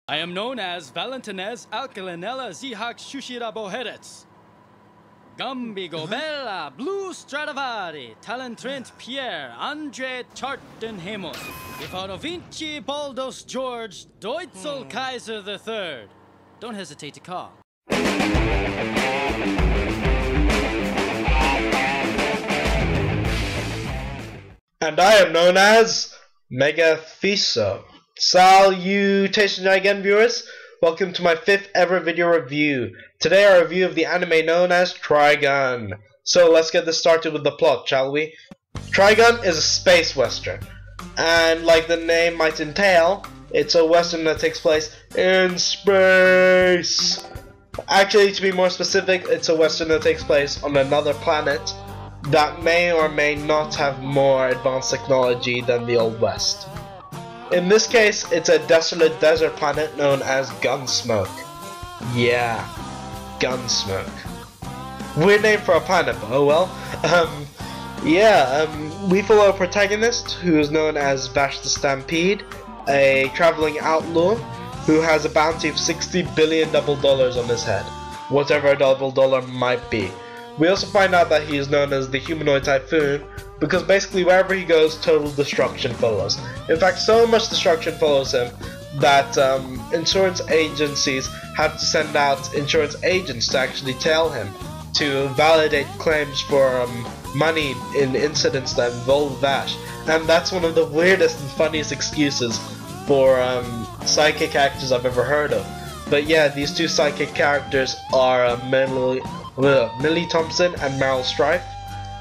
I am known as Valentinez Alcalinella Zihak Shushira Boherets. Gambi Gobella Blue Stradivari Talentrent Pierre Andre Chartenhemos Ifano Vinci Baldos George Deutzel Kaiser III. Don't hesitate to call. And I am known as Megathiso. Salutations again, viewers. Welcome to my 5th ever video review. Today our review of the anime known as Trigun. So let's get this started with the plot, shall we? Trigun is a space western, and like the name might entail, it's a western that takes place in space. Actually, to be more specific, it's a western that takes place on another planet that may or may not have more advanced technology than the Old West. In this case, it's a desolate desert planet known as Gunsmoke. Yeah, Gunsmoke. Weird name for a planet, but oh well. We follow a protagonist who is known as Vash the Stampede, a traveling outlaw who has a bounty of $60 billion on his head, whatever a double dollar might be. We also find out that he is known as the Humanoid Typhoon because basically wherever he goes, total destruction follows. In fact, so much destruction follows him that insurance agencies have to send out insurance agents to actually tail him to validate claims for money in incidents that involve Vash. And that's one of the weirdest and funniest excuses for psychic actors I've ever heard of. But yeah, these two psychic characters are Millie Thompson and Meryl Streep,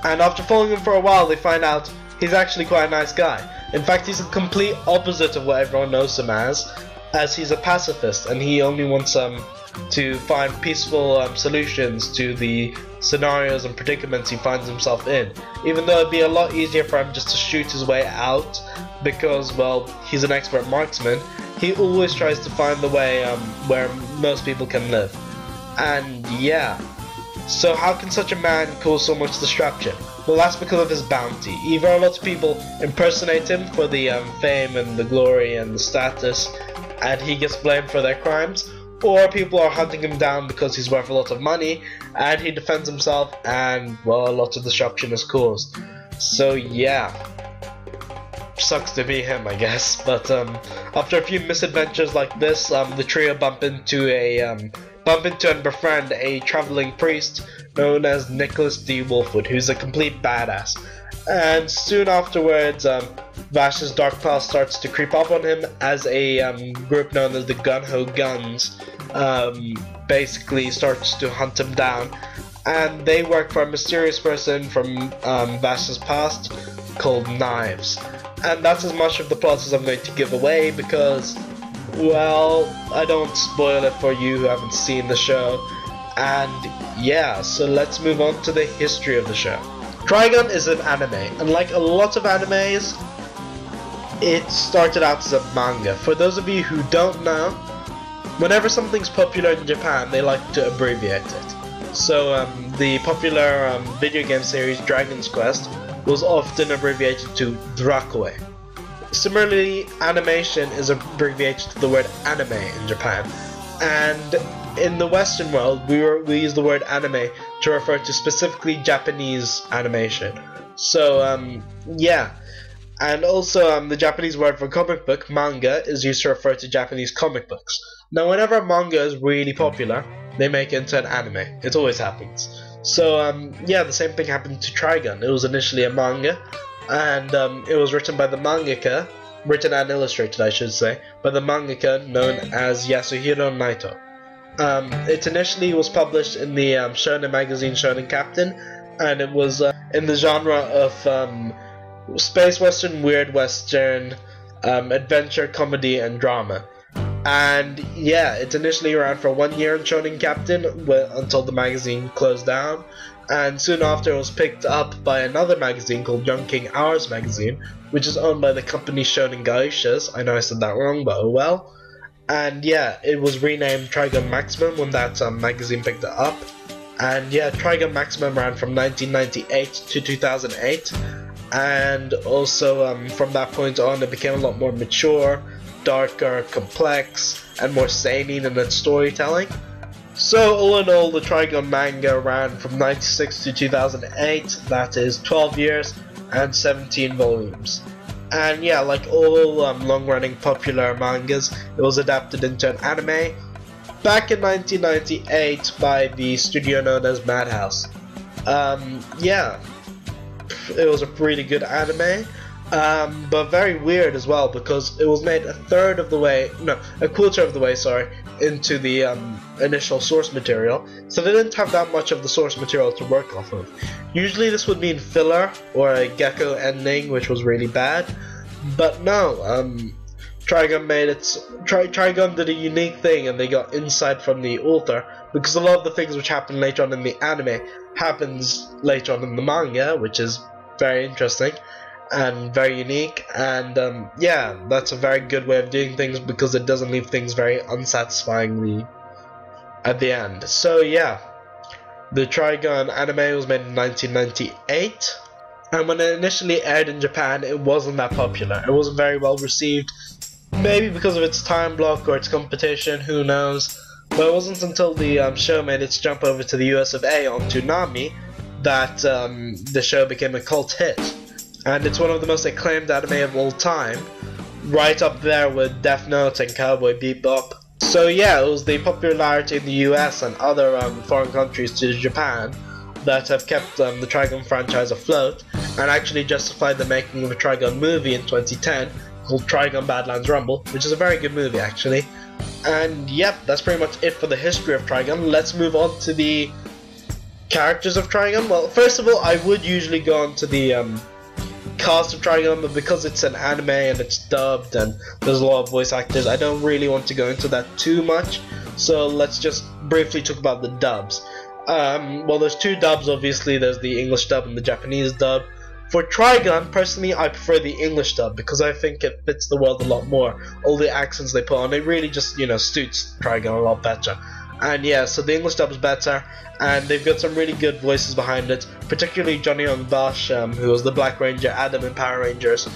and after following him for a while they find out he's actually quite a nice guy. In fact, he's the complete opposite of what everyone knows him as he's a pacifist and he only wants to find peaceful solutions to the scenarios and predicaments he finds himself in, even though it'd be a lot easier for him just to shoot his way out because, well, he's an expert marksman. He always tries to find the way where most people can live. And yeah, so how can such a man cause so much destruction? Well, that's because of his bounty. Either a lot of people impersonate him for the fame and the glory and the status, and he gets blamed for their crimes, or people are hunting him down because he's worth a lot of money, and he defends himself, and, well, a lot of destruction is caused. So yeah, sucks to be him, I guess. But after a few misadventures like this, the trio bump into and befriend a traveling priest known as Nicholas D. Wolfwood, who's a complete badass. And soon afterwards, Vash's dark past starts to creep up on him as a group known as the Gun-Ho Guns basically starts to hunt him down. And they work for a mysterious person from Vash's past called Knives. And that's as much of the plot as I'm going to give away because, well, I don't spoil it for you who haven't seen the show. And yeah, so let's move on to the history of the show. Trigun is an anime, and like a lot of animes, it started out as a manga. For those of you who don't know, whenever something's popular in Japan, they like to abbreviate it. So the popular video game series Dragon's Quest was often abbreviated to Draculae. Similarly, animation is abbreviated to the word anime in Japan, and in the Western world we use the word anime to refer to specifically Japanese animation. So yeah, and also the Japanese word for comic book, manga, is used to refer to Japanese comic books. Now whenever a manga is really popular, they make it into an anime. It always happens. So yeah, the same thing happened to Trigun. It was initially a manga, and it was written by the mangaka, written and illustrated I should say, by the mangaka known as Yasuhiro Naito. It initially was published in the shonen magazine Shonen Captain, and it was in the genre of space western, weird western, adventure, comedy, and drama. And yeah, it initially ran for 1 year in Shonen Captain until the magazine closed down, and soon after it was picked up by another magazine called Young King Hours magazine, which is owned by the company Shonen Gaishas. I know I said that wrong, but oh well. And yeah, it was renamed Trigun Maximum when that magazine picked it up. And yeah, Trigun Maximum ran from 1998 to 2008, and also from that point on it became a lot more mature, darker, complex, and more seinen in its storytelling. So all in all, the Trigun manga ran from 96 to 2008, that is 12 years and 17 volumes. And yeah, like all long-running popular mangas, it was adapted into an anime back in 1998 by the studio known as Madhouse. Yeah, it was a pretty good anime, but very weird as well because it was made a quarter of the way, into the initial source material, so they didn't have that much of the source material to work off of. Usually this would mean filler or a Gecko ending, which was really bad, but no, Trigun Trigun did a unique thing, and they got insight from the author, because a lot of the things which happen later on in the anime happens later on in the manga, which is very interesting and very unique, and yeah, that's a very good way of doing things because it doesn't leave things very unsatisfyingly at the end. So yeah, the Trigun anime was made in 1998, and when it initially aired in Japan, it wasn't that popular. It wasn't very well received, maybe because of its time block or its competition, who knows. But it wasn't until the show made its jump over to the US of A on Toonami that the show became a cult hit. And it's one of the most acclaimed anime of all time, right up there with Death Note and Cowboy Bebop. So yeah, it was the popularity in the US and other foreign countries to Japan that have kept the Trigun franchise afloat, and actually justified the making of a Trigun movie in 2010 called Trigun Badlands Rumble, which is a very good movie actually. And yep, that's pretty much it for the history of Trigun. Let's move on to the characters of Trigun. Well, first of all, I would usually go on to the cast of Trigun, but because it's an anime and it's dubbed and there's a lot of voice actors, I don't really want to go into that too much, so let's just briefly talk about the dubs. Well, there's two dubs, obviously. There's the English dub and the Japanese dub. For Trigun, personally, I prefer the English dub because I think it fits the world a lot more. All the accents they put on, it really just, suits Trigun a lot better. And yeah, so the English dub is better, and they've got some really good voices behind it, particularly Johnny Young Bosch, who was the Black Ranger Adam in Power Rangers,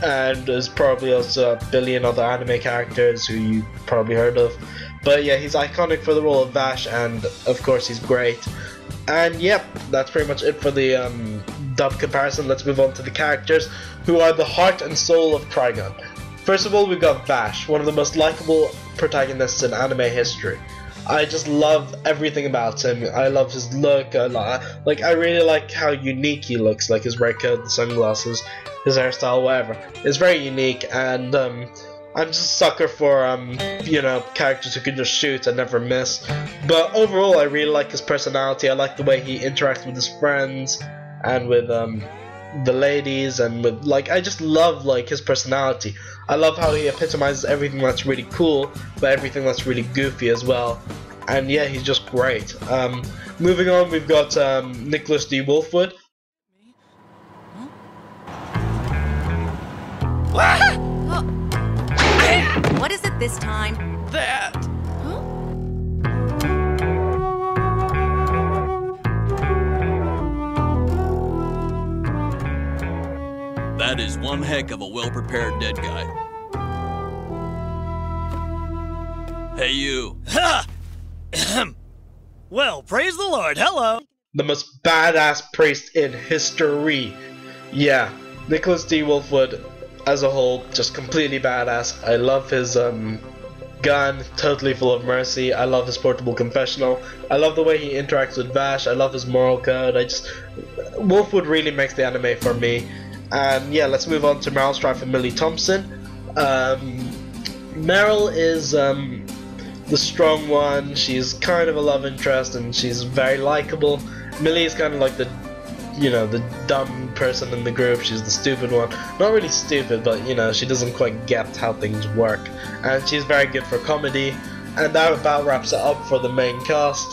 and there's probably also a billion other anime characters who you probably heard of. But yeah, he's iconic for the role of Vash, and of course he's great. And yep, that's pretty much it for the dub comparison. Let's move on to the characters, who are the heart and soul of Trigun. First of all, we've got Vash, one of the most likable protagonists in anime history. I just love everything about him. I love his look. I really like how unique he looks, like his red coat, the sunglasses, his hairstyle, whatever. It's very unique, and I'm just a sucker for characters who can just shoot and never miss. But overall, I really like his personality. I like the way he interacts with his friends and with the ladies, and with I just love his personality. I love how he epitomizes everything that's really cool, but everything that's really goofy as well. And yeah, he's just great. Moving on, we've got Nicholas D. Wolfwood. What is it this time? That! That is one heck of a well-prepared dead guy. Hey, you. Ha! Well, praise the Lord. Hello. The most badass priest in history. Yeah, Nicholas D. Wolfwood, as a whole, just completely badass. I love his gun, totally full of mercy. I love his portable confessional. I love the way he interacts with Vash. I love his moral code. Wolfwood really makes the anime for me. And yeah, let's move on to Meryl Streep and Millie Thompson. Meryl is the strong one. She's kind of a love interest, and she's very likable. Millie is kind of like the dumb person in the group. She's the stupid one. Not really stupid, but she doesn't quite get how things work. And she's very good for comedy. And that about wraps it up for the main cast.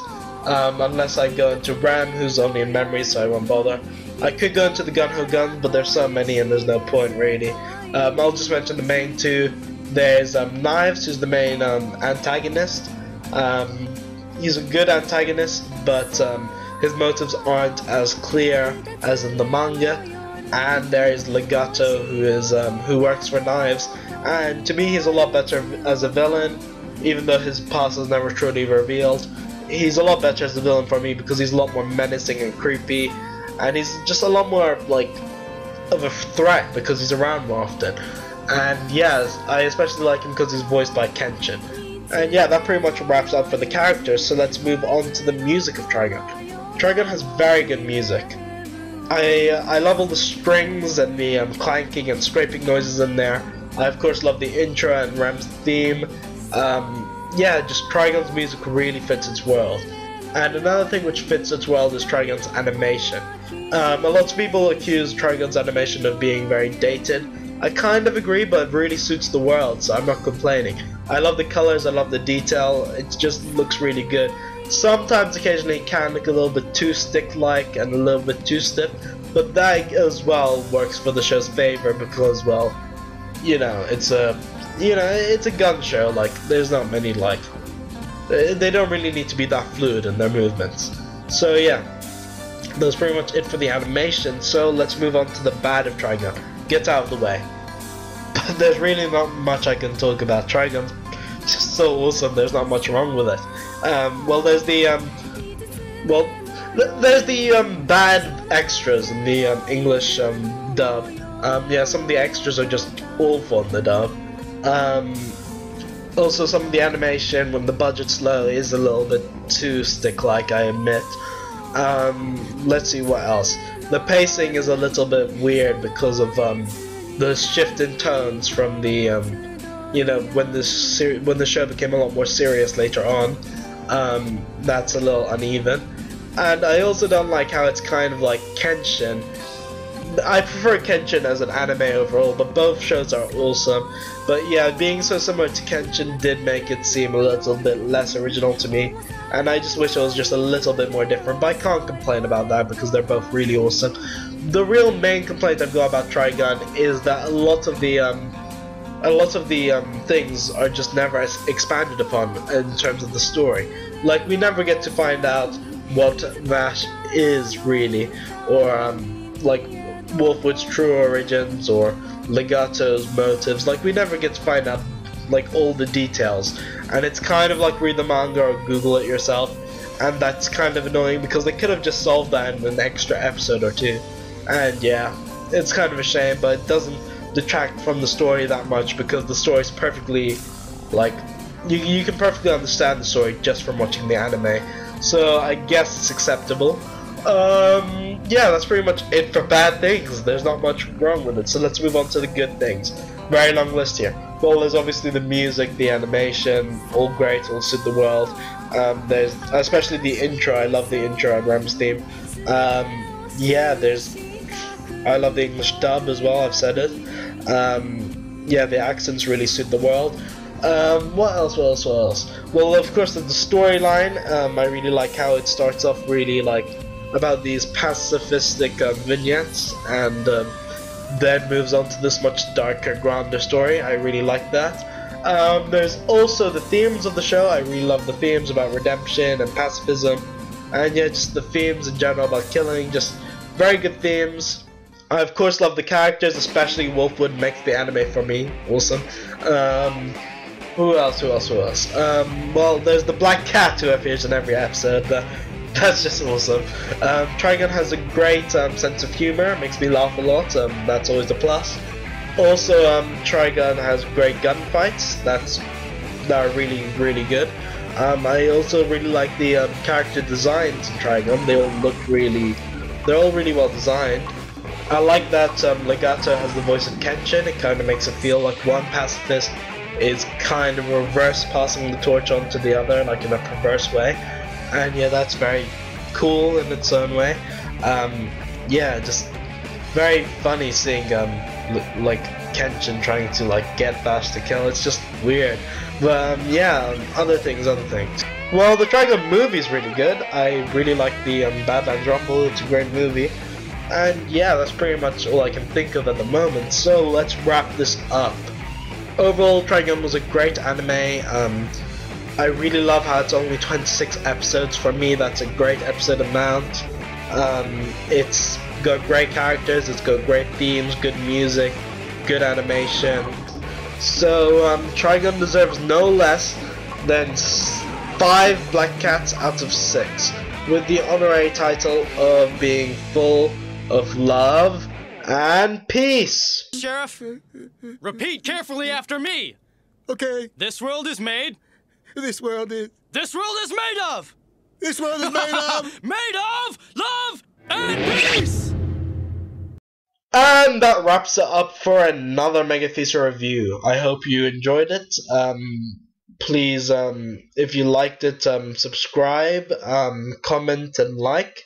Unless I go into Ram, who's only in memory, so I won't bother. I could go into the Gun Ho Gun, but there's so many and there's no point really. I'll just mention the main two. There's Knives, who's the main antagonist. He's a good antagonist, but his motives aren't as clear as in the manga. And there is Legato, who works for Knives, and to me he's a lot better as a villain. even though his past is never truly revealed. He's a lot better as the villain for me because he's a lot more menacing and creepy, and he's just a lot more like of a threat because he's around more often. And yeah, I especially like him because he's voiced by Kenshin. And yeah, that pretty much wraps up for the characters, so let's move on to the music of Trigun. Trigun has very good music. I love all the strings and the clanking and scraping noises in there. I of course love the intro and Rem's theme. Yeah, just Trigun's music really fits its world. And another thing which fits its world is Trigun's animation. A lot of people accuse Trigun's animation of being very dated. I kind of agree, but it really suits the world, so I'm not complaining. I love the colors, I love the detail, it just looks really good. Sometimes, occasionally, it can look a little bit too stick-like and a little bit too stiff, but that as well works for the show's favor because, well, you know, it's a gun show. Like, there's not many, like, they don't really need to be that fluid in their movements. So yeah, that's pretty much it for the animation. So let's move on to the bad of Trigun. Get out of the way. But there's really not much I can talk about. Trigun's just so awesome. There's not much wrong with it. Well, there's the bad extras in the English dub. Yeah, some of the extras are just awful in the dub. Also, some of the animation, when the budget's low, is a little bit too stick-like, I admit. Let's see what else. The pacing is a little bit weird because of the shift in tones from the you know, when the show became a lot more serious later on. That's a little uneven, and I also don't like how it's kind of like Kenshin. I prefer Kenshin as an anime overall, but both shows are awesome. But yeah, being so similar to Kenshin did make it seem a little bit less original to me, and I just wish it was just a little bit more different, but I can't complain about that because they're both really awesome. The real main complaint I've got about Trigun is that a lot of the things are just never expanded upon in terms of the story. Like, we never get to find out what Vash is really, or like Wolfwood's true origins, or Legato's motives. Like, we never get to find out like all the details, and it's kind of like read the manga or Google it yourself, and that's kind of annoying because they could have just solved that in an extra episode or two. And yeah, it's kind of a shame, but it doesn't detract from the story that much because the story's perfectly, like, you can perfectly understand the story just from watching the anime, so I guess it's acceptable. Yeah, that's pretty much it for bad things. There's not much wrong with it, so let's move on to the good things. Very long list here. Well, there's obviously the music, the animation, all great, all suit the world. There's especially the intro. I love the intro and Rem's theme. Yeah, I love the English dub as well, I've said it. Yeah, the accents really suit the world. What else? Well, of course, there's the storyline. I really like how it starts off really like about these pacifistic vignettes, and then moves on to this much darker, grander story. I really like that. There's also the themes of the show. I really love the themes about redemption and pacifism, and yeah, just the themes in general about killing. Just very good themes. I of course love the characters, especially Wolfwood makes the anime for me awesome. Who else? Well, there's the black cat who appears in every episode. That's just awesome. Trigun has a great sense of humor, makes me laugh a lot. That's always a plus. Also, Trigun has great gunfights. That are really, really good. I also really like the character designs in Trigun. They're all really well designed. I like that Legato has the voice of Kenshin. It kind of makes it feel like one pacifist is kind of reverse passing the torch on to the other, like in a perverse way. And yeah, that's very cool in its own way. Yeah, just very funny seeing like Kenshin trying to like get Vash to kill. It's just weird. But yeah, other things. Well, the Trigun movie is really good. I really like the Badlands Rumble. It's a great movie. And yeah, that's pretty much all I can think of at the moment. So let's wrap this up. Overall, Trigun was a great anime. I really love how it's only 26 episodes. For me, that's a great episode amount. It's got great characters, it's got great themes, good music, good animation. So Trigun deserves no less then 5 black cats out of 6, with the honorary title of being full of love and peace. Sheriff, repeat carefully after me. Okay, This world is made. this world is This world is made of. made of. Made of love and peace. And that wraps it up for another Mega Theater review. I hope you enjoyed it. Please, if you liked it, subscribe, comment, and like.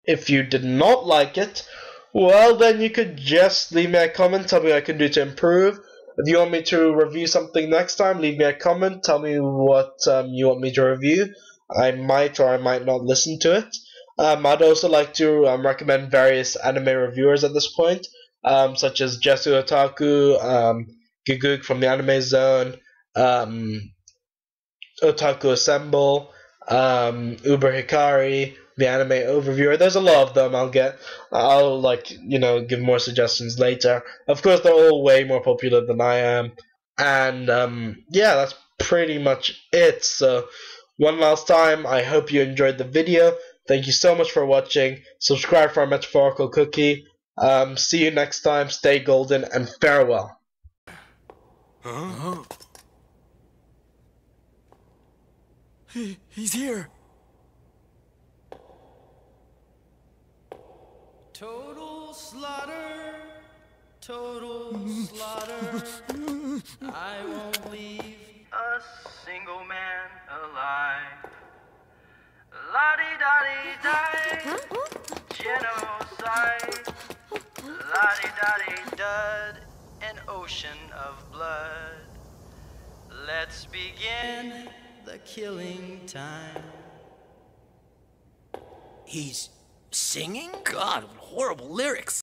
If you did not like it, well, then you could just leave me a comment, tell me what I can do to improve. If you want me to review something next time, leave me a comment, tell me what you want me to review. I might or I might not listen to it. I'd also like to recommend various anime reviewers at this point, such as Jesu Otaku, Giguk from the Anime Zone, Otaku Assemble, Uber Hikari, the Anime Overviewer. There's a lot of them. I'll give more suggestions later. Of course, they're all way more popular than I am, and yeah, that's pretty much it. So, one last time, I hope you enjoyed the video. Thank you so much for watching. Subscribe for a metaphorical cookie. See you next time. Stay golden and farewell. He's here. Total slaughter, total slaughter. I won't leave a single man alive. La-di-da-di-di, genocide. La-di-da-di-dud, an ocean of blood. Let's begin the killing time. He's singing? God, what horrible lyrics.